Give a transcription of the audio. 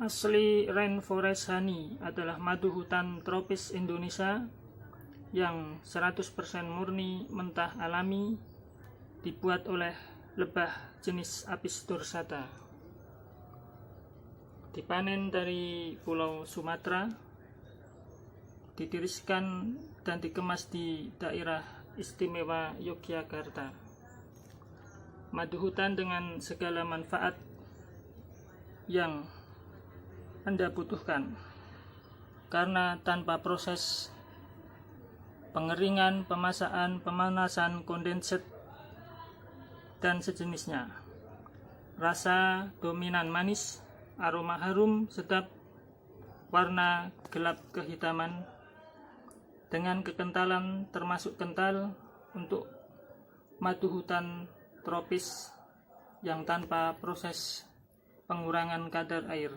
Asli Rainforest Honey adalah madu hutan tropis Indonesia yang 100% murni mentah alami, dibuat oleh lebah jenis Apis dorsata. Dipanen dari Pulau Sumatera, ditiriskan dan dikemas di daerah istimewa Yogyakarta. Madu hutan dengan segala manfaat yang Anda butuhkan, karena tanpa proses pengeringan, pemasakan, pemanasan, kondensat, dan sejenisnya. Rasa dominan manis, aroma harum sedap, warna gelap kehitaman, dengan kekentalan termasuk kental untuk madu hutan tropis yang tanpa proses pengurangan kadar air.